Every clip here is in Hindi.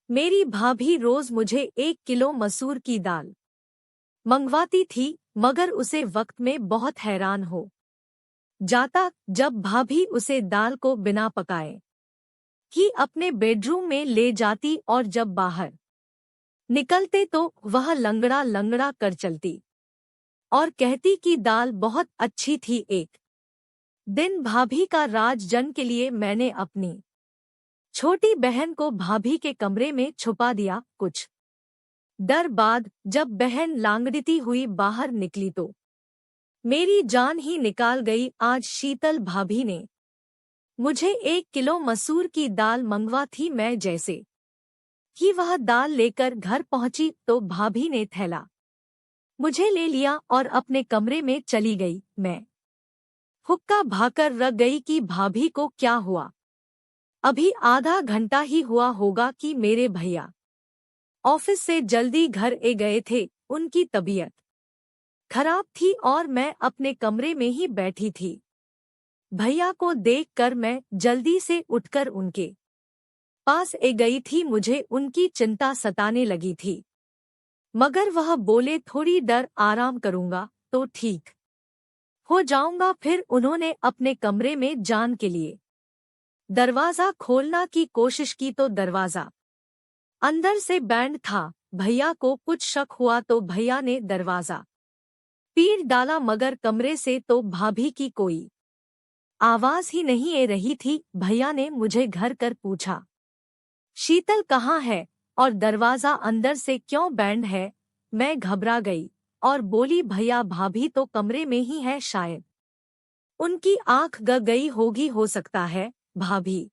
मेरी भाभी रोज मुझे 1 किलो मसूर की दाल मंगवाती थी, मगर उसे वक्त में बहुत हैरान हो जाता जब भाभी उसे दाल को बिना पकाए ही अपने बेडरूम में ले जाती, और जब बाहर निकलते तो वह लंगड़ा लंगड़ा कर चलती और कहती कि दाल बहुत अच्छी थी। एक दिन भाभी का राज जन के लिए मैंने अपनी छोटी बहन को भाभी के कमरे में छुपा दिया। कुछ देर बाद जब बहन लांगड़ती हुई बाहर निकली तो मेरी जान ही निकाल गई। आज शीतल भाभी ने मुझे 1 किलो मसूर की दाल मंगवा थी। मैं जैसे ही वह दाल लेकर घर पहुंची तो भाभी ने थैला मुझे ले लिया और अपने कमरे में चली गई। मैं हुक्का भाकर रख गई कि भाभी को क्या हुआ। अभी आधा घंटा ही हुआ होगा कि मेरे भैया ऑफिस से जल्दी घर ए गए थे। उनकी तबीयत खराब थी और मैं अपने कमरे में ही बैठी थी। भैया को देखकर मैं जल्दी से उठकर उनके पास ए गई थी। मुझे उनकी चिंता सताने लगी थी, मगर वह बोले थोड़ी देर आराम करूंगा तो ठीक हो जाऊंगा। फिर उन्होंने अपने कमरे में जान के लिए दरवाजा खोलना की कोशिश की तो दरवाजा अंदर से बैंड था। भैया को कुछ शक हुआ तो भैया ने दरवाजा पीट डाला, मगर कमरे से तो भाभी की कोई आवाज ही नहीं ए रही थी। भैया ने मुझे घर कर पूछा, शीतल कहाँ है और दरवाजा अंदर से क्यों बैंड है। मैं घबरा गई और बोली, भैया भाभी तो कमरे में ही है, शायद उनकी आंख ग गई होगी, हो सकता है भाभी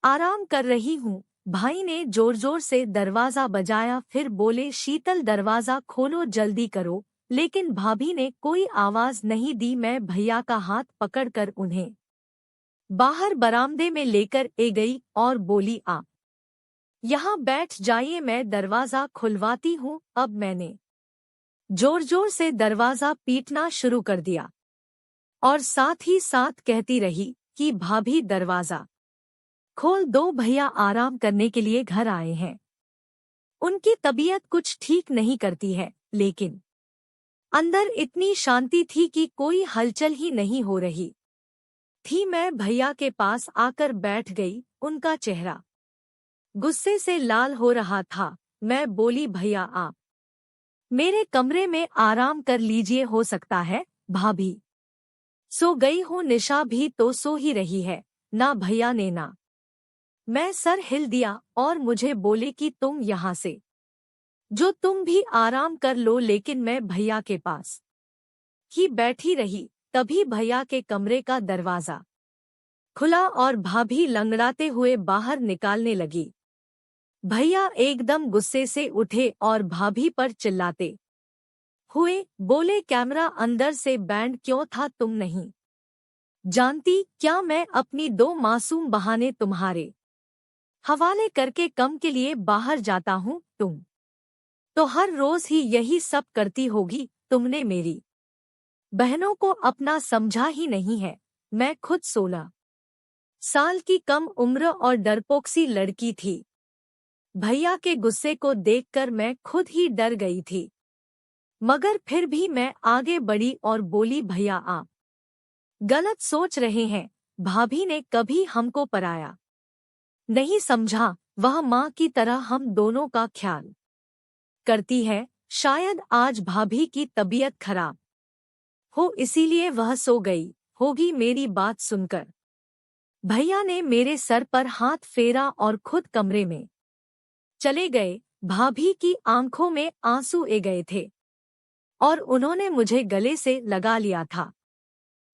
आराम कर रही हूँ। भाई ने जोर जोर से दरवाजा बजाया, फिर बोले, शीतल दरवाजा खोलो, जल्दी करो। लेकिन भाभी ने कोई आवाज नहीं दी। मैं भैया का हाथ पकड़कर उन्हें बाहर बरामदे में लेकर ए गई और बोली, आप यहाँ बैठ जाइए, मैं दरवाजा खुलवाती हूँ। अब मैंने जोर जोर से दरवाजा पीटना शुरू कर दिया और साथ ही साथ कहती रही कि भाभी दरवाजा खोल दो, भैया आराम करने के लिए घर आए हैं। उनकी तबीयत कुछ ठीक नहीं करती है। लेकिन अंदर इतनी शांति थी कि कोई हलचल ही नहीं हो रही थी। मैं भैया के पास आकर बैठ गई। उनका चेहरा गुस्से से लाल हो रहा था। मैं बोली, भैया आप मेरे कमरे में आराम कर लीजिए, हो सकता है भाभी सो गई हूँ, निशा भी तो सो ही रही है ना। भैया ने ना। मैं सर हिल दिया और मुझे बोले कि तुम यहाँ से जो तुम भी आराम कर लो। लेकिन मैं भैया के पास ही बैठी रही। तभी भैया के कमरे का दरवाजा खुला और भाभी लंगड़ाते हुए बाहर निकालने लगी। भैया एकदम गुस्से से उठे और भाभी पर चिल्लाते हुए बोले, कैमरा अंदर से बैंड क्यों था, तुम नहीं जानती क्या मैं अपनी 2 मासूम बहाने तुम्हारे हवाले करके कम के लिए बाहर जाता हूँ। तुम तो हर रोज ही यही सब करती होगी। तुमने मेरी बहनों को अपना समझा ही नहीं है। मैं खुद 16 साल की कम उम्र और डरपोक सी लड़की थी। भैया के गुस्से को देखकर मैं खुद ही डर गई थी, मगर फिर भी मैं आगे बढ़ी और बोली, भैया आप गलत सोच रहे हैं। भाभी ने कभी हमको पराया नहीं समझा। वह माँ की तरह हम दोनों का ख्याल करती है। शायद आज भाभी की तबीयत खराब हो, इसीलिए वह सो गई होगी। मेरी बात सुनकर भैया ने मेरे सर पर हाथ फेरा और खुद कमरे में चले गए। भाभी की आंखों में आंसू ए गए थे और उन्होंने मुझे गले से लगा लिया था।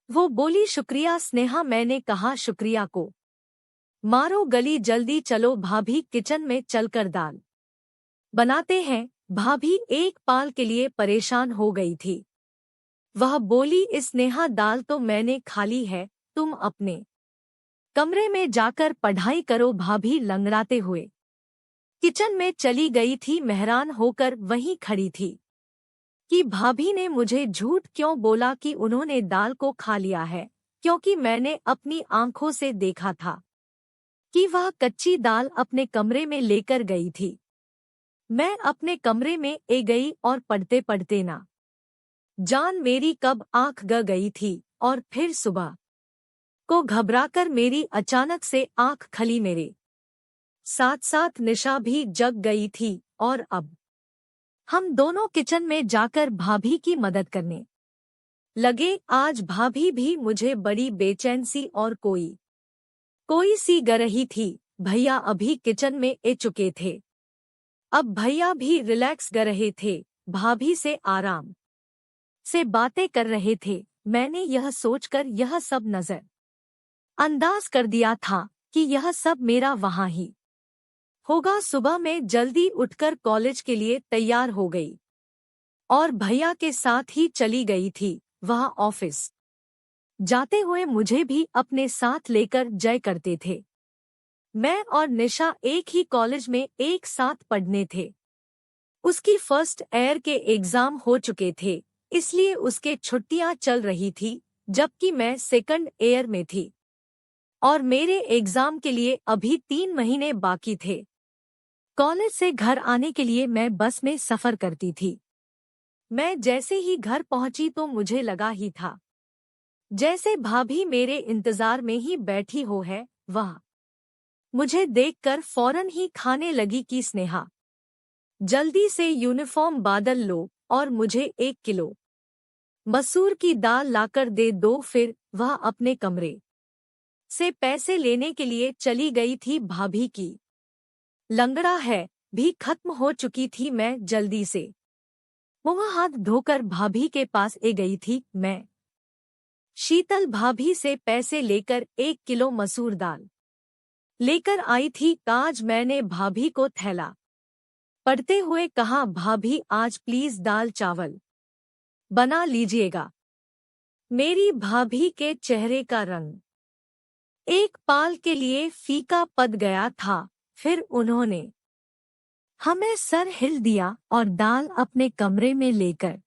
वो बोली, शुक्रिया स्नेहा। मैंने कहा, शुक्रिया को मारो गली, जल्दी चलो, भाभी किचन में चलकर दाल बनाते हैं। भाभी एक पाल के लिए परेशान हो गई थी। वह बोली, स्नेहा दाल तो मैंने खा ली है, तुम अपने कमरे में जाकर पढ़ाई करो। भाभी लंगड़ाते हुए किचन में चली गई थी। हैरान होकर वहीं खड़ी थी कि भाभी ने मुझे झूठ क्यों बोला कि उन्होंने दाल को खा लिया है, क्योंकि मैंने अपनी आंखों से देखा था कि वह कच्ची दाल अपने कमरे में लेकर गई थी। मैं अपने कमरे में ए गई और पढ़ते पढ़ते ना जान मेरी कब आंख ग गई थी और फिर सुबह को घबराकर मेरी अचानक से आंख खली। मेरे साथ साथ निशा भी जग गई थी और अब हम दोनों किचन में जाकर भाभी की मदद करने लगे। आज भाभी भी मुझे बड़ी बेचैन सी और कोई सी ग रही थी। भैया अभी किचन में ए चुके थे। अब भैया भी रिलैक्स ग रहे थे, भाभी से आराम से बातें कर रहे थे। मैंने यह सोचकर यह सब नजर अंदाज कर दिया था कि यह सब मेरा वहाँ ही होगा। सुबह में जल्दी उठकर कॉलेज के लिए तैयार हो गई और भैया के साथ ही चली गई थी। वह ऑफिस जाते हुए मुझे भी अपने साथ लेकर जय करते थे। मैं और निशा एक ही कॉलेज में एक साथ पढ़ने थे। उसकी फर्स्ट ईयर के एग्जाम हो चुके थे, इसलिए उसके छुट्टियां चल रही थी, जबकि मैं सेकंड ईयर में थी और मेरे एग्जाम के लिए अभी 3 महीने बाकी थे। कॉलेज से घर आने के लिए मैं बस में सफर करती थी। मैं जैसे ही घर पहुंची तो मुझे लगा ही था जैसे भाभी मेरे इंतजार में ही बैठी हो है। वह मुझे देखकर फौरन ही खाने लगी कि स्नेहा, जल्दी से यूनिफॉर्म बदल लो और मुझे 1 किलो मसूर की दाल लाकर दे दो। फिर वह अपने कमरे से पैसे लेने के लिए चली गई थी। भाभी की लंगड़ा है भी खत्म हो चुकी थी। मैं जल्दी से मुंह हाथ धोकर भाभी के पास ए गई थी। मैं शीतल भाभी से पैसे लेकर 1 किलो मसूर दाल लेकर आई थी। आज मैंने भाभी को थैला पढ़ते हुए कहा, भाभी आज प्लीज दाल चावल बना लीजिएगा। मेरी भाभी के चेहरे का रंग एक पाल के लिए फीका पड़ गया था। फिर उन्होंने हमें सर हिल दिया और दाल अपने कमरे में लेकर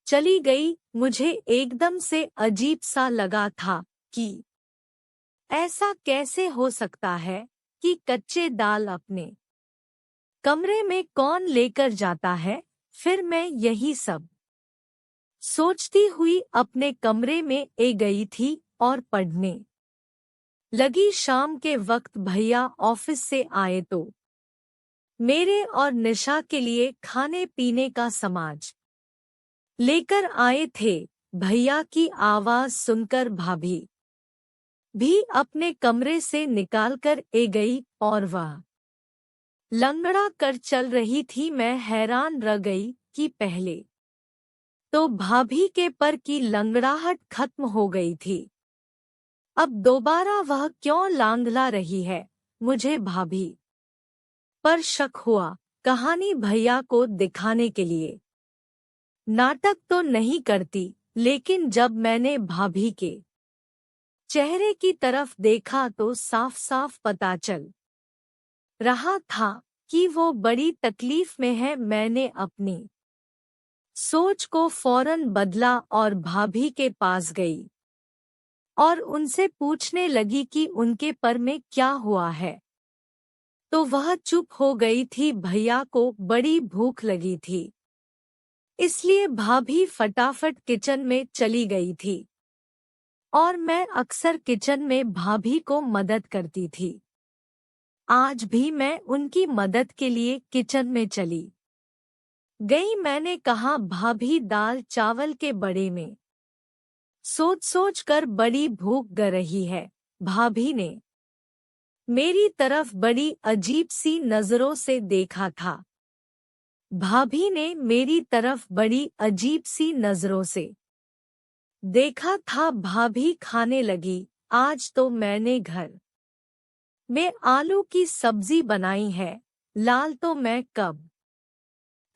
चली गई। मुझे एकदम से अजीब सा लगा था कि ऐसा कैसे हो सकता है कि कच्चे दाल अपने कमरे में कौन लेकर जाता है। फिर मैं यही सब सोचती हुई अपने कमरे में ए गई थी और पढ़ने लगी। शाम के वक्त भैया ऑफिस से आए तो मेरे और निशा के लिए खाने पीने का सामान लेकर आए थे। भैया की आवाज सुनकर भाभी भी अपने कमरे से निकालकर ए गई और वह लंगड़ा कर चल रही थी। मैं हैरान रह गई कि पहले तो भाभी के पर की लंगड़ाहट खत्म हो गई थी, अब दोबारा वह क्यों लांगला रही है। मुझे भाभी पर शक हुआ। कहानी भैया को दिखाने के लिए नाटक तो नहीं करती, लेकिन जब मैंने भाभी के चेहरे की तरफ देखा तो साफ साफ पता चल रहा था कि वो बड़ी तकलीफ में है। मैंने अपनी सोच को फौरन बदला और भाभी के पास गई और उनसे पूछने लगी कि उनके पर में क्या हुआ है। तो वह चुप हो गई थी। भैया को बड़ी भूख लगी थी, इसलिए भाभी फटाफट किचन में चली गई थी और मैं अक्सर किचन में भाभी को मदद करती थी। आज भी मैं उनकी मदद के लिए किचन में चली गई। मैंने कहा, भाभी दाल चावल के बड़े में सोच सोच कर बड़ी भूख ग रही है। भाभी ने मेरी तरफ बड़ी अजीब सी नजरों से देखा था। भाभी ने मेरी तरफ बड़ी अजीब सी नजरों से देखा था। भाभी खाने लगी, आज तो मैंने घर में आलू की सब्जी बनाई है, लाल तो मैं कब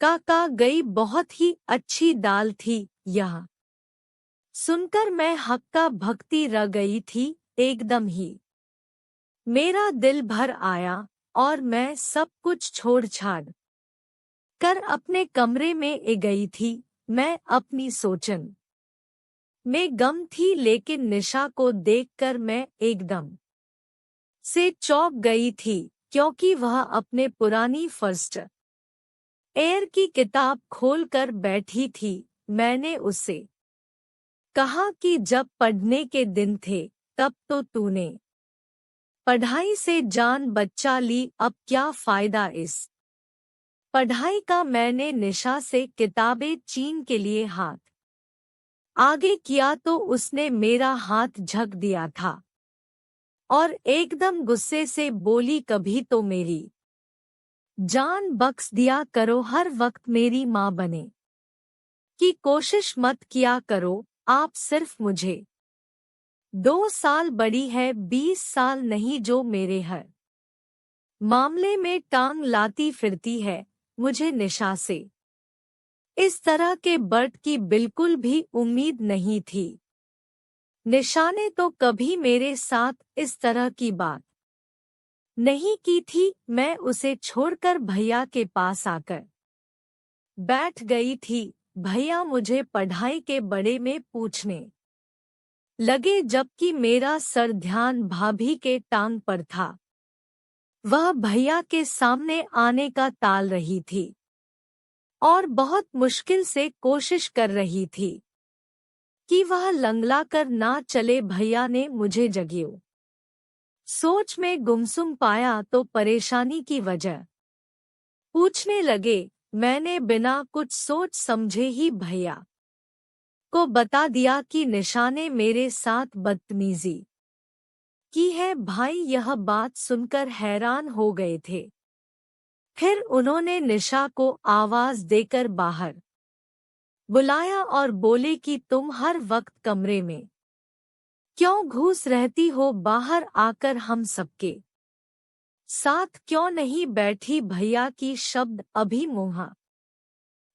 का गई, बहुत ही अच्छी दाल थी। यह सुनकर मैं हक्का भक्ति रह गई थी। एकदम ही मेरा दिल भर आया और मैं सब कुछ छोड़ छाड़ कर अपने कमरे में ए गई थी। मैं अपनी सोचन में गम थी, लेकिन निशा को देखकर मैं एकदम से चौंक गई थी, क्योंकि वह अपने पुरानी फर्स्ट एयर की किताब खोलकर बैठी थी। मैंने उससे कहा कि जब पढ़ने के दिन थे तब तो तूने पढ़ाई से जान बचा ली, अब क्या फायदा इस पढ़ाई का। मैंने निशा से किताबें छीन के लिए हाथ आगे किया तो उसने मेरा हाथ झक दिया था और एकदम गुस्से से बोली, कभी तो मेरी जान बख्श दिया करो, हर वक्त मेरी माँ बने की कोशिश मत किया करो। आप सिर्फ मुझे 2 साल बड़ी है, 20 साल नहीं जो मेरे हर मामले में टांग लाती फिरती है। मुझे निशा से इस तरह के बर्ट की बिल्कुल भी उम्मीद नहीं थी। निशा ने तो कभी मेरे साथ इस तरह की बात नहीं की थी। मैं उसे छोड़कर भैया के पास आकर बैठ गई थी। भैया मुझे पढ़ाई के बारे में पूछने लगे, जबकि मेरा सर ध्यान भाभी के टांग पर था। वह भैया के सामने आने का टाल रही थी और बहुत मुश्किल से कोशिश कर रही थी कि वह लंगला कर ना चले। भैया ने मुझे जगियो सोच में गुमसुम पाया तो परेशानी की वजह पूछने लगे। मैंने बिना कुछ सोच समझे ही भैया को बता दिया कि निशा ने मेरे साथ बदतमीजी की है। भाई यह बात सुनकर हैरान हो गए थे। फिर उन्होंने निशा को आवाज देकर बाहर बुलाया और बोले कि तुम हर वक्त कमरे में क्यों घुस रहती हो, बाहर आकर हम सबके साथ क्यों नहीं बैठी। भैया की शब्द अभी मुंह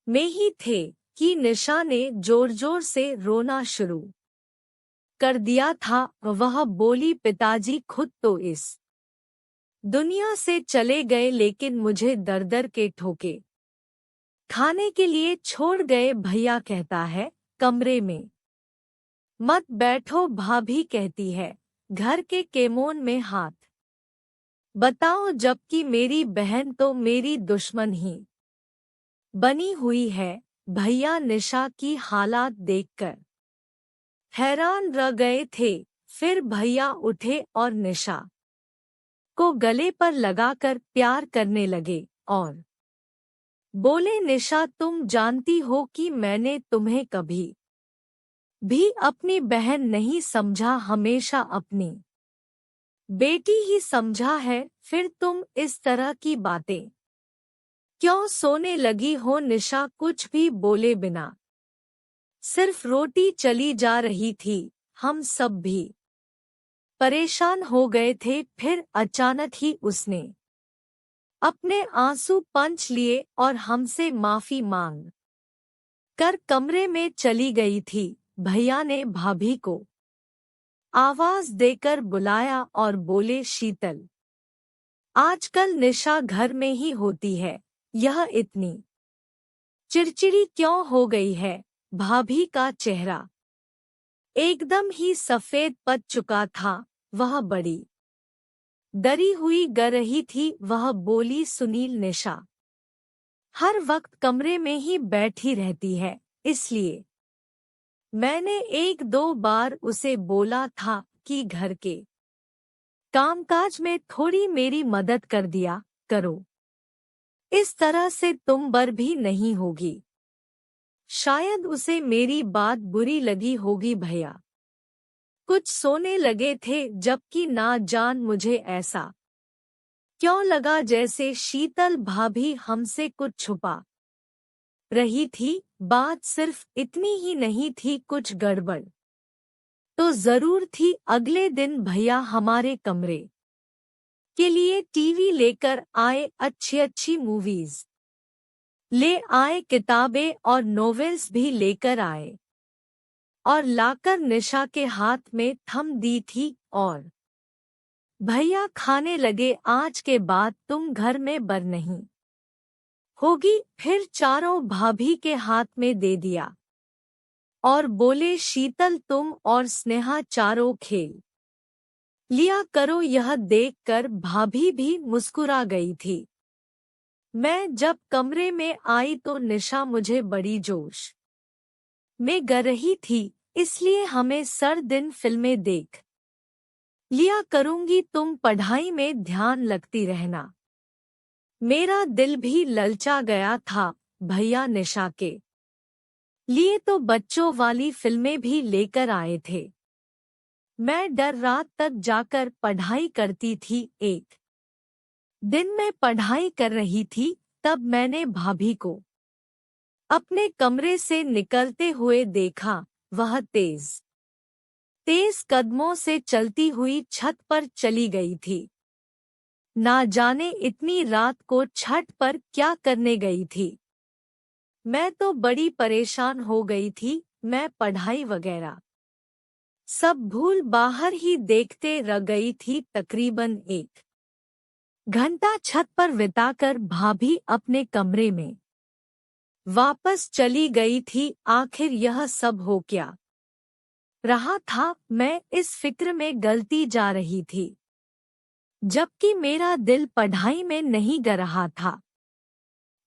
में ही थे कि निशा ने जोर जोर से रोना शुरू कर दिया था। वह बोली, पिताजी खुद तो इस दुनिया से चले गए, लेकिन मुझे दर दर के ठोके खाने के लिए छोड़ गए। भैया कहता है कमरे में मत बैठो, भाभी कहती है घर के केमोन में हाथ बताओ, जबकि मेरी बहन तो मेरी दुश्मन ही बनी हुई है। भैया निशा की हालात देखकर हैरान रह गए थे। फिर भैया उठे और निशा को गले पर लगाकर प्यार करने लगे और बोले, निशा तुम जानती हो कि मैंने तुम्हें कभी भी अपनी बहन नहीं समझा, हमेशा अपनी बेटी ही समझा है। फिर तुम इस तरह की बातें क्यों सोने लगी हो। निशा कुछ भी बोले बिना सिर्फ रोटी चली जा रही थी। हम सब भी परेशान हो गए थे। फिर अचानक ही उसने अपने आंसू पंच लिए और हमसे माफी मांग कर कमरे में चली गई थी। भैया ने भाभी को आवाज देकर बुलाया और बोले, शीतल आजकल निशा घर में ही होती है, यह इतनी चिड़चिड़ी क्यों हो गई है। भाभी का चेहरा एकदम ही सफेद पड़ चुका था। वह बड़ी डरी हुई गर रही थी। वह बोली, सुनील निशा हर वक्त कमरे में ही बैठी रहती है, इसलिए मैंने 1-2 बार उसे बोला था कि घर के कामकाज में थोड़ी मेरी मदद कर दिया करो, इस तरह से तुम बर भी नहीं होगी। शायद उसे मेरी बात बुरी लगी होगी। भैया कुछ सोने लगे थे, जबकि ना जान मुझे ऐसा क्यों लगा जैसे शीतल भाभी हमसे कुछ छुपा रही थी। बात सिर्फ इतनी ही नहीं थी, कुछ गड़बड़ तो जरूर थी। अगले दिन भैया हमारे कमरे के लिए टीवी लेकर आए, अच्छी अच्छी मूवीज ले आए, किताबें और नॉवेल्स भी लेकर आए और लाकर निशा के हाथ में थम दी थी और भैया खाने लगे। आज के बाद तुम घर में बर नहीं होगी। फिर चारों भाभी के हाथ में दे दिया और बोले, शीतल तुम और स्नेहा चारों खेल लिया करो। यह देखकर भाभी भी मुस्कुरा गई थी। मैं जब कमरे में आई तो निशा मुझे बड़ी जोश में गा रही थी, इसलिए हमें सर दिन फिल्में देख लिया करूंगी, तुम पढ़ाई में ध्यान लगती रहना। मेरा दिल भी ललचा गया था। भैया निशा के लिए तो बच्चों वाली फिल्में भी लेकर आए थे। मैं डर रात तक जाकर पढ़ाई करती थी। एक दिन मैं पढ़ाई कर रही थी, तब मैंने भाभी को अपने कमरे से निकलते हुए देखा। वह तेज तेज कदमों से चलती हुई छत पर चली गई थी। ना जाने इतनी रात को छत पर क्या करने गई थी। मैं तो बड़ी परेशान हो गई थी। मैं पढ़ाई वगैरह सब भूल बाहर ही देखते रह गई थी। तकरीबन 1 घंटा छत पर बिताकर भाभी अपने कमरे में वापस चली गई थी। आखिर यह सब हो क्या रहा था। मैं इस फिक्र में गलती जा रही थी, जबकि मेरा दिल पढ़ाई में नहीं ग रहा था।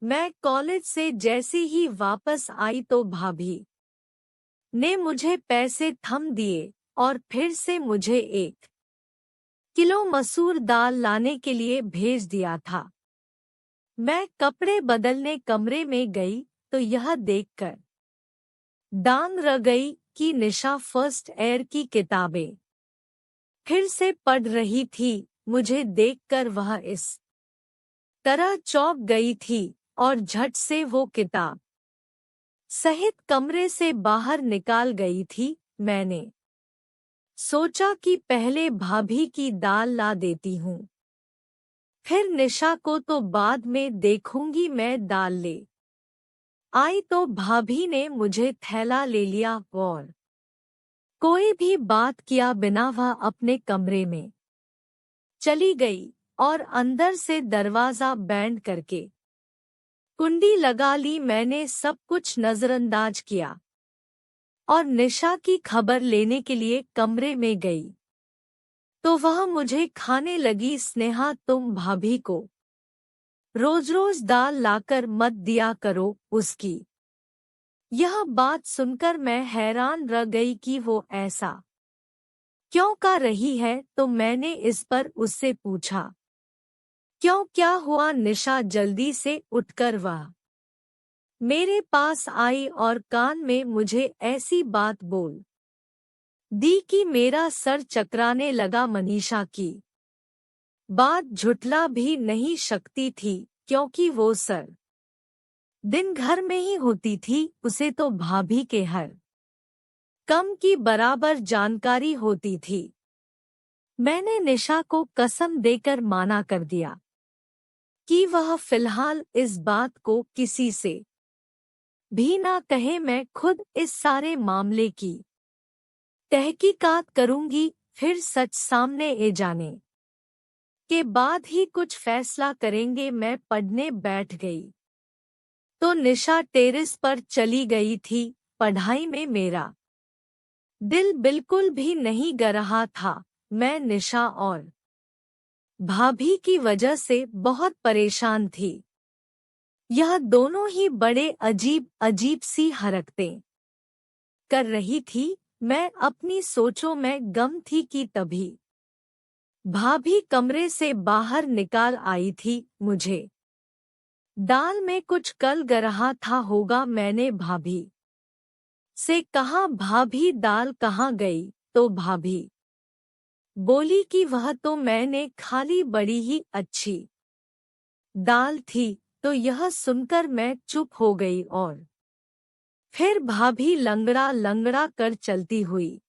मैं कॉलेज से जैसे ही वापस आई तो भाभी ने मुझे पैसे थम दिए और फिर से मुझे 1 किलो मसूर दाल लाने के लिए भेज दिया था। मैं कपड़े बदलने कमरे में गई तो यह देखकर दंग रह गई कि निशा फर्स्ट ईयर की किताबें फिर से पढ़ रही थी। मुझे देखकर वह इस तरह चौंक गई थी और झट से वो किताब सहित कमरे से बाहर निकाल गई थी। मैंने सोचा कि पहले भाभी की दाल ला देती हूँ, फिर निशा को तो बाद में देखूंगी। मैं दाल ले आई तो भाभी ने मुझे थैला ले लिया और कोई भी बात किया बिना वह अपने कमरे में चली गई और अंदर से दरवाजा बैंड करके कुंडी लगा ली। मैंने सब कुछ नजरअंदाज किया और निशा की खबर लेने के लिए कमरे में गई तो वह मुझे खाने लगी। स्नेहा, तुम भाभी को रोज रोज दाल लाकर मत दिया करो उसकी। यह बात सुनकर मैं हैरान रह गई कि वो ऐसा क्यों कर रही है, तो मैंने इस पर उससे पूछा, क्यों, क्या हुआ। निशा जल्दी से उठकर वह मेरे पास आई और कान में मुझे ऐसी बात बोल दी कि मेरा सर चकराने लगा। मनीषा की बात झुठला भी नहीं सकती थी, क्योंकि वो सर दिन घर में ही होती थी। उसे तो भाभी के हर कम की बराबर जानकारी होती थी। मैंने निशा को कसम देकर माना कर दिया कि वह फिलहाल इस बात को किसी से भी ना कहे। मैं खुद इस सारे मामले की तहकीकात करूंगी, फिर सच सामने ए जाने के बाद ही कुछ फैसला करेंगे। मैं पढ़ने बैठ गई तो निशा टेरेस पर चली गई थी। पढ़ाई में मेरा दिल बिल्कुल भी नहीं ग रहा था। मैं निशा और भाभी की वजह से बहुत परेशान थी। यह दोनों ही बड़े अजीब अजीब सी हरकतें कर रही थी। मैं अपनी सोचों में गम थी कि तभी भाभी कमरे से बाहर निकाल आई थी। मुझे दाल में कुछ कल ग रहा था होगा। मैंने भाभी से कहा, भाभी दाल कहाँ गई, तो भाभी बोली कि वह तो मैंने खाली बड़ी ही अच्छी दाल थी। तो यह सुनकर मैं चुप हो गई और फिर भाभी लंगड़ा लंगड़ा कर चलती हुई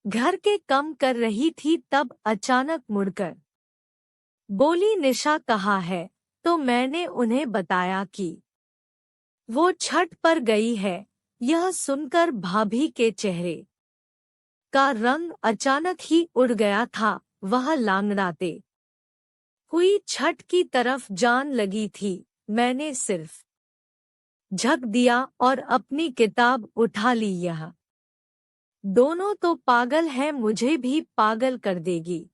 घर के काम कर रही थी। तब अचानक मुड़कर बोली, निशा कहाँ है। तो मैंने उन्हें बताया कि वो छत पर गई है। यह सुनकर भाभी के चेहरे का रंग अचानक ही उड़ गया था। वह लांगड़ाते हुई छत की तरफ जान लगी थी। मैंने सिर्फ झक दिया और अपनी किताब उठा ली। यह दोनों तो पागल हैं, मुझे भी पागल कर देगी।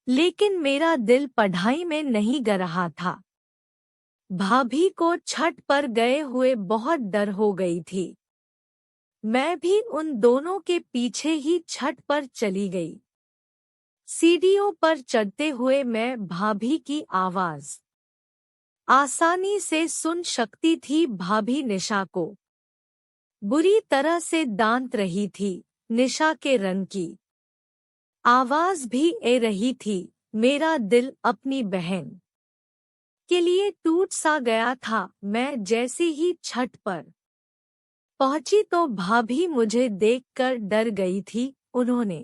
लेकिन मेरा दिल पढ़ाई में नहीं ग रहा था। भाभी को छत पर गए हुए बहुत डर हो गई थी। मैं भी उन दोनों के पीछे ही छत पर चली गई। सीढ़ियों पर चढ़ते हुए मैं भाभी की आवाज आसानी से सुन सकती थी। भाभी निशा को बुरी तरह से डांट रही थी। निशा के रंग की आवाज भी ए रही थी। मेरा दिल अपनी बहन के लिए टूट सा गया था। मैं जैसे ही छत पर पहुंची तो भाभी मुझे देखकर डर गई थी। उन्होंने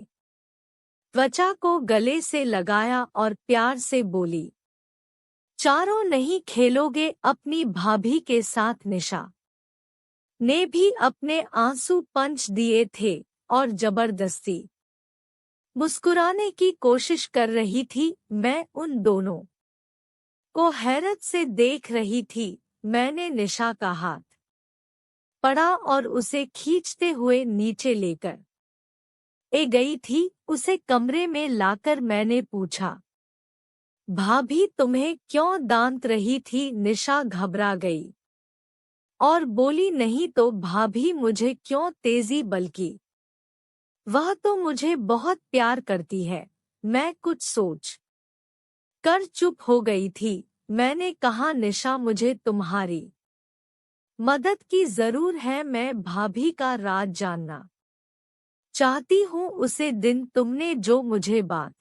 त्वचा को गले से लगाया और प्यार से बोली, चारों नहीं खेलोगे अपनी भाभी के साथ। निशा ने भी अपने आंसू पंच दिए थे और जबरदस्ती मुस्कुराने की कोशिश कर रही थी। मैं उन दोनों को हैरत से देख रही थी। मैंने निशा का हाथ पड़ा और उसे खींचते हुए नीचे लेकर गई थी। उसे कमरे में लाकर मैंने पूछा, भाभी तुम्हें क्यों डांट रही थी? निशा घबरा गई और बोली, नहीं तो भाभी मुझे क्यों तेजी, बल्कि वह तो मुझे बहुत प्यार करती है। मैं कुछ सोच कर चुप हो गई थी। मैंने कहा, निशा मुझे तुम्हारी मदद की जरूर है। मैं भाभी का राज जानना चाहती हूँ। उसे दिन तुमने जो मुझे बात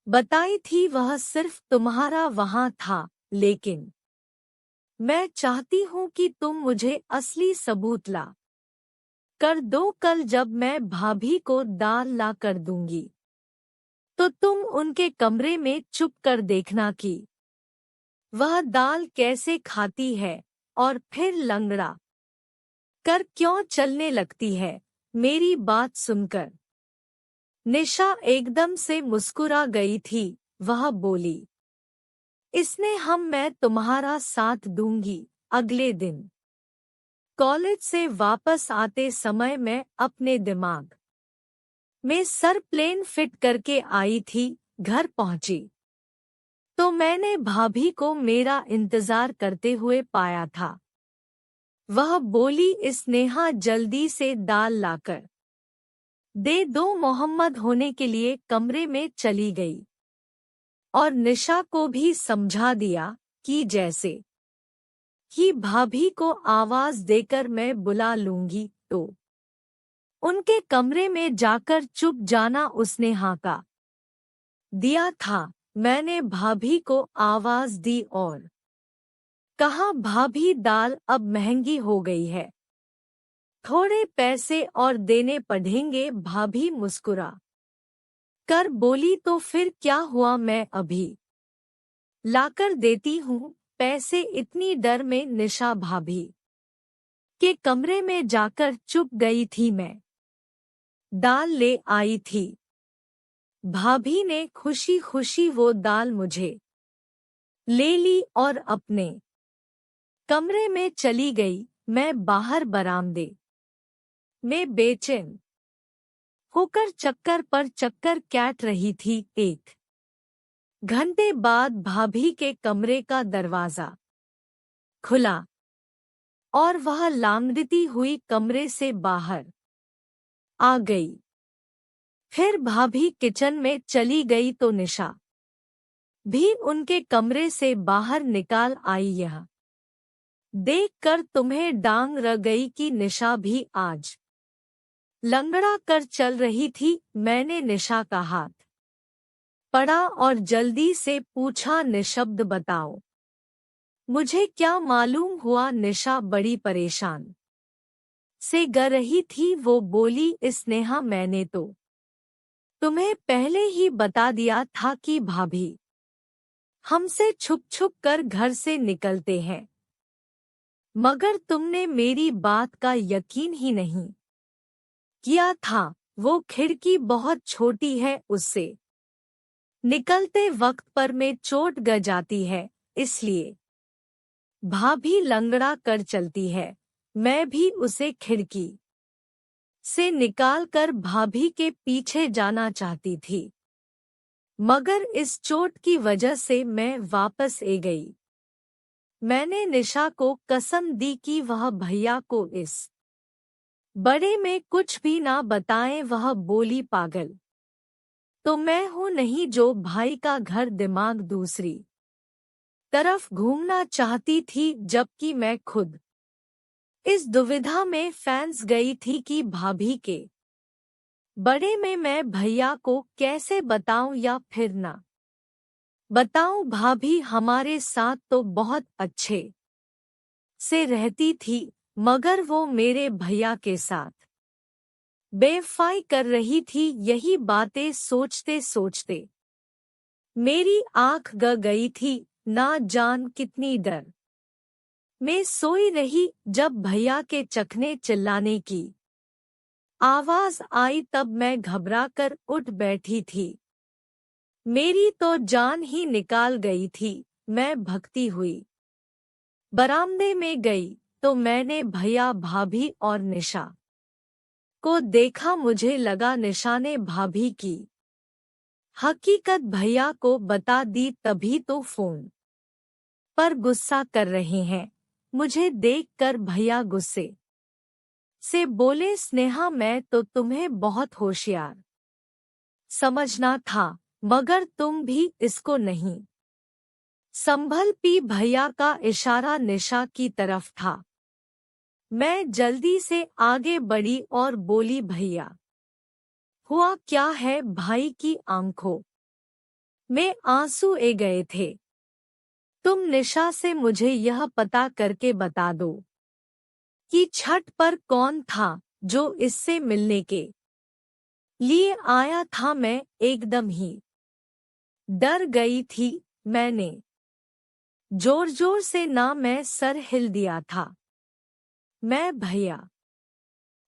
बताई थी वह सिर्फ तुम्हारा वहाँ था, लेकिन मैं चाहती हूँ कि तुम मुझे असली सबूत ला कर दो। कल जब मैं भाभी को दाल ला कर दूंगी तो तुम उनके कमरे में चुप कर देखना कि वह दाल कैसे खाती है और फिर लंगड़ा कर क्यों चलने लगती है। मेरी बात सुनकर निशा एकदम से मुस्कुरा गई थी। वह बोली, मैं तुम्हारा साथ दूंगी। अगले दिन कॉलेज से वापस आते समय मैं अपने दिमाग में सर प्लेन फिट करके आई थी। घर पहुंची तो मैंने भाभी को मेरा इंतजार करते हुए पाया था। वह बोली, स्नेहा जल्दी से दाल लाकर दे दो। मोहम्मद होने के लिए कमरे में चली गई और निशा को भी समझा दिया कि जैसे ही भाभी को आवाज देकर मैं बुला लूंगी तो उनके कमरे में जाकर चुप जाना। उसने हाँका दिया था। मैंने भाभी को आवाज दी और कहा, भाभी दाल अब महंगी हो गई है, थोड़े पैसे और देने पड़ेंगे। भाभी मुस्कुरा कर बोली, तो फिर क्या हुआ, मैं अभी लाकर देती हूँ पैसे। इतनी डर में निशा भाभी के कमरे में जाकर चुप गई थी। मैं दाल ले आई थी। भाभी ने खुशी खुशी वो दाल मुझे ले ली और अपने कमरे में चली गई। मैं बाहर बरामदे में बेचैन होकर चक्कर पर चक्कर काट रही थी। 1 घंटे बाद भाभी के कमरे का दरवाजा खुला और वह लांगड़ती हुई कमरे से बाहर आ गई। फिर भाभी किचन में चली गई तो निशा भी उनके कमरे से बाहर निकाल आई। यह देखकर तुम्हें डांग रह गई कि निशा भी आज लंगड़ा कर चल रही थी। मैंने निशा का हाथ पड़ा और जल्दी से पूछा, निशब्द बताओ, मुझे क्या मालूम हुआ? निशा बड़ी परेशान से गर रही थी। वो बोली, स्नेहा मैंने तो तुम्हें पहले ही बता दिया था कि भाभी हमसे छुप छुप कर घर से निकलते हैं, मगर तुमने मेरी बात का यकीन ही नहीं किया था। वो खिड़की बहुत छोटी है, उससे निकलते वक्त पर में चोट ग जाती है, इसलिए भाभी लंगड़ा कर चलती है। मैं भी उसे खिड़की से निकालकर भाभी के पीछे जाना चाहती थी, मगर इस चोट की वजह से मैं वापस आ गई। मैंने निशा को कसम दी कि वह भैया को इस बड़े में कुछ भी ना बताएं। वह बोली, पागल तो मैं हूं नहीं जो भाई का घर दिमाग दूसरी तरफ घूमना चाहती थी, जबकि मैं खुद इस दुविधा में फंस गई थी कि भाभी के बड़े में मैं भैया को कैसे बताऊं या फिर ना बताऊं। भाभी हमारे साथ तो बहुत अच्छे से रहती थी, मगर वो मेरे भैया के साथ बेवफाई कर रही थी। यही बातें सोचते सोचते मेरी आंख गई थी। ना जान कितनी डर मैं सोई रही, जब भैया के चखने चिल्लाने की आवाज आई तब मैं घबरा कर उठ बैठी थी। मेरी तो जान ही निकाल गई थी। मैं भगती हुई बरामदे में गई तो मैंने भैया, भाभी और निशा को देखा। मुझे लगा निशा ने भाभी की हकीकत भैया को बता दी, तभी तो फोन पर गुस्सा कर रहे हैं। मुझे देखकर भैया गुस्से से बोले, स्नेहा मैं तो तुम्हें बहुत होशियार समझना था, मगर तुम भी इसको नहीं संभल पी। भैया का इशारा निशा की तरफ था। मैं जल्दी से आगे बढ़ी और बोली, भैया हुआ क्या है? भाई की आंखों में आंसू आ गए थे। तुम निशा से मुझे यह पता करके बता दो कि छठ पर कौन था जो इससे मिलने के लिए आया था। मैं एकदम ही डर गई थी। मैंने जोर जोर से ना मैं सर हिल दिया था। मैं भैया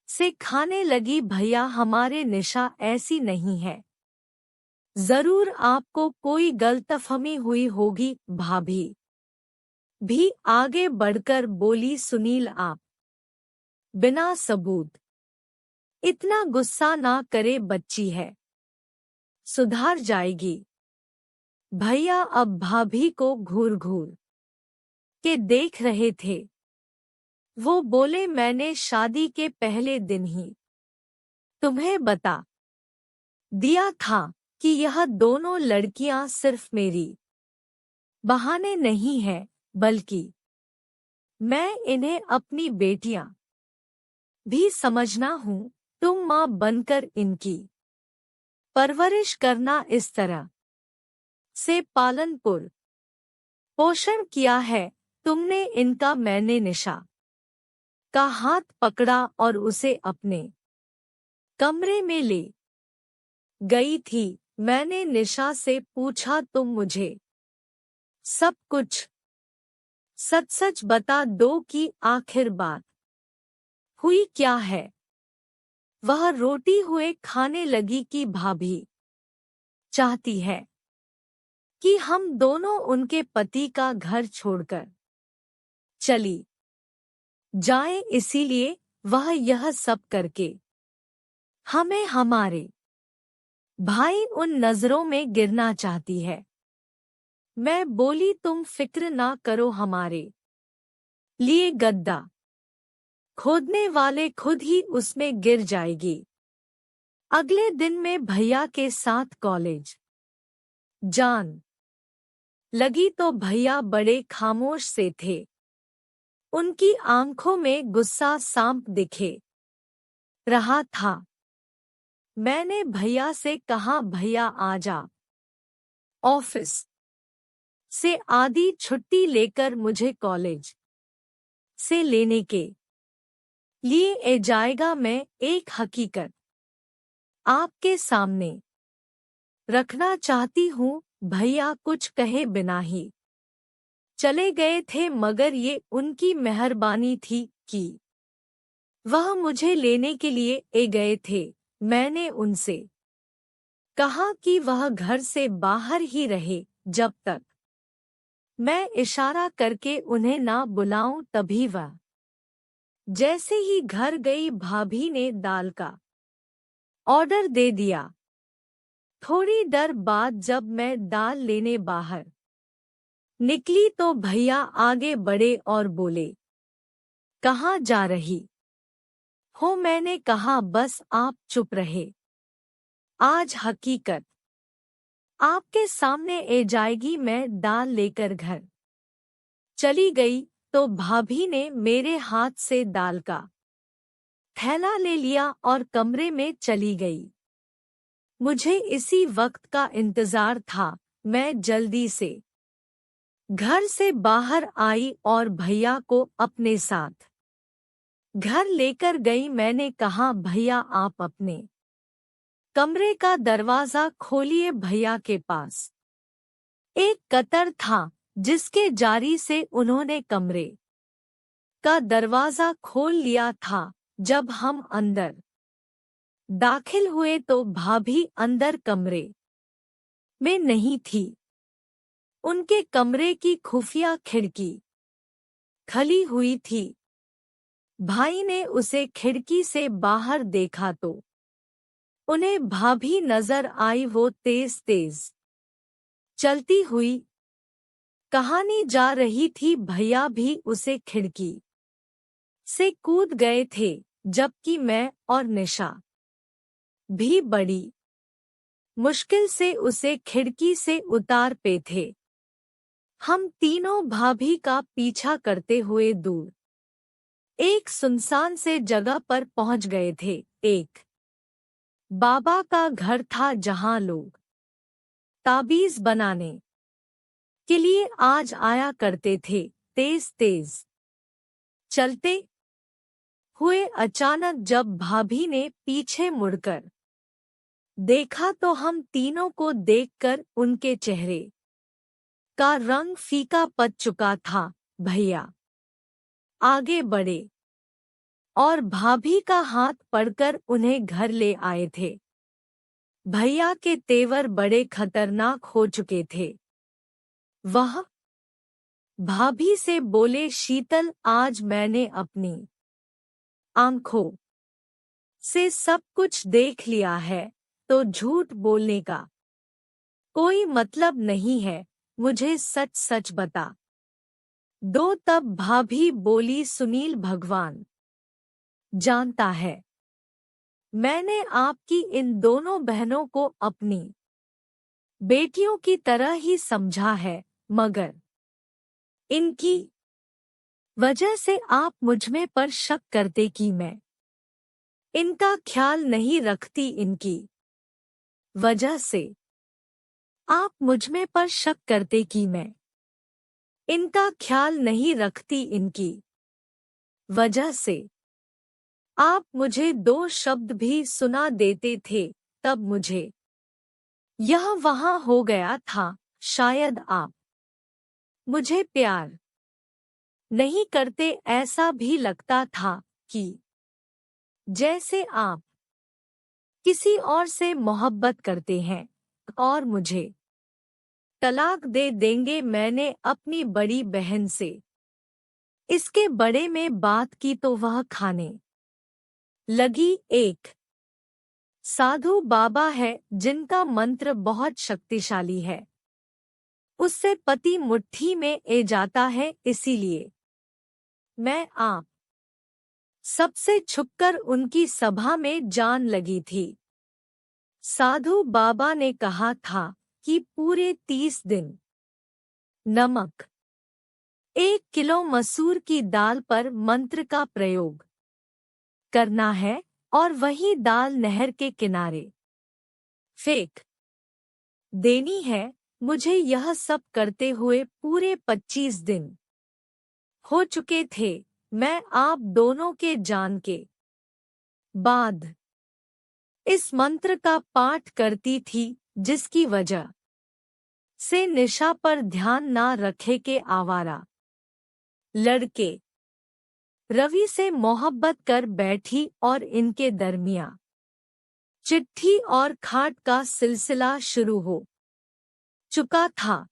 से खाने लगी, भैया हमारे निशा ऐसी नहीं है। जरूर आपको कोई गलतफहमी हुई होगी। भाभी भी आगे बढ़कर बोली, सुनील आप बिना सबूत इतना गुस्सा ना करे, बच्ची है सुधर जाएगी। भैया अब भाभी को घूर घूर के देख रहे थे। वो बोले, मैंने शादी के पहले दिन ही तुम्हें बता दिया था कि यह दोनों लड़कियां सिर्फ मेरी बहाने नहीं है, बल्कि मैं इन्हें अपनी बेटियां भी समझना हूँ। तुम माँ बनकर इनकी परवरिश करना, इस तरह से पालन पोषण किया है तुमने इनका। मैंने निशा का हाथ पकड़ा और उसे अपने कमरे में ले गई थी। मैंने निशा से पूछा, तुम मुझे सब कुछ सच सच बता दो कि आखिर बात हुई क्या है। वह रोटी हुए खाने लगी कि भाभी चाहती है कि हम दोनों उनके पति का घर छोड़कर चली जाएं, इसीलिए वह यह सब करके हमें हमारे भाई उन नजरों में गिरना चाहती है। मैं बोली, तुम फिक्र ना करो, हमारे लिए गड्ढा खोदने वाले खुद ही उसमें गिर जाएगी। अगले दिन में भैया के साथ कॉलेज जान लगी तो भैया बड़े खामोश से थे। उनकी आंखों में गुस्सा सांप दिखे रहा था। मैंने भैया से कहा, भैया आजा ऑफिस से आधी छुट्टी लेकर मुझे कॉलेज से लेने के लिए ए जाएगा। मैं एक हकीकत आपके सामने रखना चाहती हूँ। भैया कुछ कहे बिना ही चले गए थे, मगर ये उनकी मेहरबानी थी कि वह मुझे लेने के लिए ए गए थे। मैंने उनसे कहा कि वह घर से बाहर ही रहे जब तक मैं इशारा करके उन्हें ना बुलाऊं, तभी वह जैसे ही घर गई भाभी ने दाल का ऑर्डर दे दिया। थोड़ी देर बाद जब मैं दाल लेने बाहर निकली तो भैया आगे बढ़े और बोले, कहाँ जा रही हो? मैंने कहा बस आप चुप रहे, आज हकीकत आपके सामने ए जाएगी। मैं दाल लेकर घर चली गई तो भाभी ने मेरे हाथ से दाल का थैला ले लिया और कमरे में चली गई। मुझे इसी वक्त का इंतजार था। मैं जल्दी से घर से बाहर आई और भैया को अपने साथ घर लेकर गई। मैंने कहा, भैया आप अपने कमरे का दरवाजा खोलिए। भैया के पास एक कतर था जिसके जारी से उन्होंने कमरे का दरवाजा खोल लिया था। जब हम अंदर दाखिल हुए तो भाभी अंदर कमरे में नहीं थी। उनके कमरे की खुफिया खिड़की खुली हुई थी। भाई ने उसे खिड़की से बाहर देखा तो उन्हें भाभी नजर आई। वो तेज तेज चलती हुई कहानी जा रही थी। भैया भी उसे खिड़की से कूद गए थे, जबकि मैं और निशा भी बड़ी मुश्किल से उसे खिड़की से उतार पे थे। हम तीनों भाभी का पीछा करते हुए दूर एक सुनसान से जगह पर पहुंच गए थे। एक बाबा का घर था जहां लोग ताबीज बनाने के लिए आज आया करते थे। तेज तेज चलते हुए अचानक जब भाभी ने पीछे मुड़कर देखा तो हम तीनों को देखकर उनके चेहरे का रंग फीका पड़ चुका था। भैया आगे बढ़े और भाभी का हाथ पकड़कर उन्हें घर ले आए थे। भैया के तेवर बड़े खतरनाक हो चुके थे। वह भाभी से बोले, शीतल आज मैंने अपनी आंखों से सब कुछ देख लिया है, तो झूठ बोलने का कोई मतलब नहीं है। मुझे सच सच बता दो। तब भाभी बोली, सुनील भगवान जानता है मैंने आपकी इन दोनों बहनों को अपनी बेटियों की तरह ही समझा है, मगर इनकी वजह से आप मुझमें पर शक करते कि मैं इनका ख्याल नहीं रखती। इनकी वजह से आप मुझमें पर शक करते कि मैं इनका ख्याल नहीं रखती। इनकी वजह से आप मुझे दो शब्द भी सुना देते थे, तब मुझे यह वहां हो गया था। शायद आप मुझे प्यार नहीं करते, ऐसा भी लगता था कि जैसे आप किसी और से मोहब्बत करते हैं और मुझे तलाक दे देंगे। मैंने अपनी बड़ी बहन से इसके बड़े में बात की तो वह खाने लगी। एक साधु बाबा है जिनका मंत्र बहुत शक्तिशाली है, उससे पति मुट्ठी में ए जाता है। इसीलिए मैं आप सबसे छुपकर उनकी सभा में जान लगी थी। साधु बाबा ने कहा था कि पूरे 30 दिन नमक 1 किलो मसूर की दाल पर मंत्र का प्रयोग करना है और वही दाल नहर के किनारे फेंक देनी है। मुझे यह सब करते हुए पूरे 25 दिन हो चुके थे। मैं आप दोनों के जान के बाद इस मंत्र का पाठ करती थी, जिसकी वजह से निशा पर ध्यान ना रखे के आवारा लड़के रवि से मोहब्बत कर बैठी और इनके दरमियां चिट्ठी और खाट का सिलसिला शुरू हो चुका था।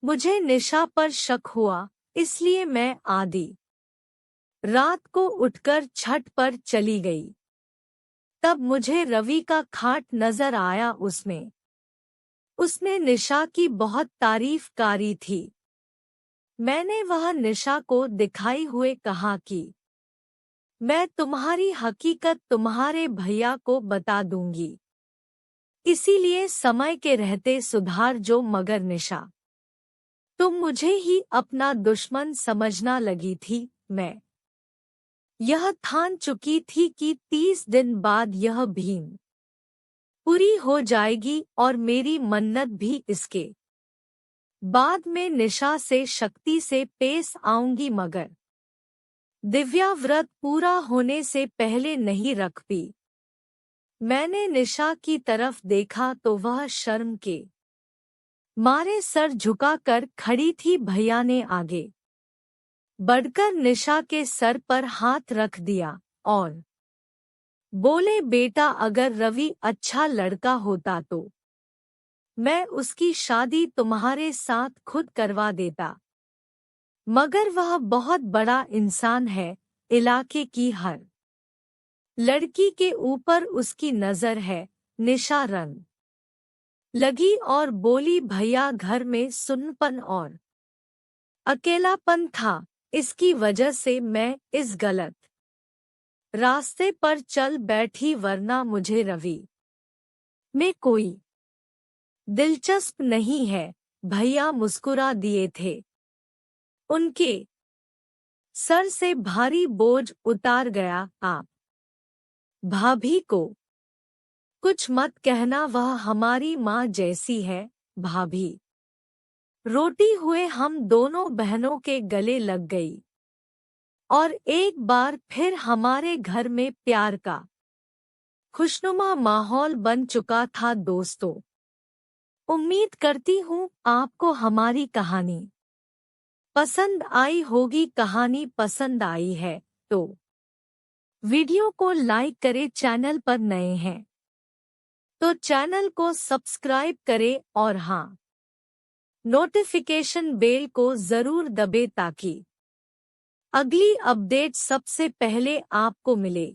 मुझे निशा पर शक हुआ, इसलिए मैं आधी रात को उठकर छत पर चली गई। तब मुझे रवि का खाट नजर आया। उसने निशा की बहुत तारीफ करी थी। मैंने वह निशा को दिखाई हुए कहा कि मैं तुम्हारी हकीकत तुम्हारे भैया को बता दूंगी, इसीलिए समय के रहते सुधार जो। मगर निशा, तुम मुझे ही अपना दुश्मन समझना लगी थी। मैं यह ठान चुकी थी कि 30 दिन बाद यह भीम पूरी हो जाएगी और मेरी मन्नत भी। इसके बाद में निशा से शक्ति से पेश आऊंगी, मगर दिव्या व्रत पूरा होने से पहले नहीं रख पी। मैंने निशा की तरफ देखा तो वह शर्म के मारे सर झुकाकर खड़ी थी। भैया ने आगे बढ़कर निशा के सर पर हाथ रख दिया और बोले, बेटा, अगर रवि अच्छा लड़का होता तो मैं उसकी शादी तुम्हारे साथ खुद करवा देता, मगर वह बहुत बड़ा इंसान है। इलाके की हर लड़की के ऊपर उसकी नजर है। निशा रंग लगी और बोली, भैया, घर में सुन्नपन और अकेलापन था, इसकी वजह से मैं इस गलत रास्ते पर चल बैठी, वरना मुझे रवि में कोई दिलचस्प नहीं है। भैया मुस्कुरा दिए थे। उनके सर से भारी बोझ उतार गया। आप भाभी को कुछ मत कहना, वह हमारी माँ जैसी है। भाभी रोती हुए हम दोनों बहनों के गले लग गई और एक बार फिर हमारे घर में प्यार का खुशनुमा माहौल बन चुका था। दोस्तों, उम्मीद करती हूँ आपको हमारी कहानी पसंद आई होगी। कहानी पसंद आई है तो वीडियो को लाइक करें। चैनल पर नए हैं तो चैनल को सब्सक्राइब करें और हाँ, नोटिफिकेशन बेल को जरूर दबे ताकि अगली अपडेट सबसे पहले आपको मिले।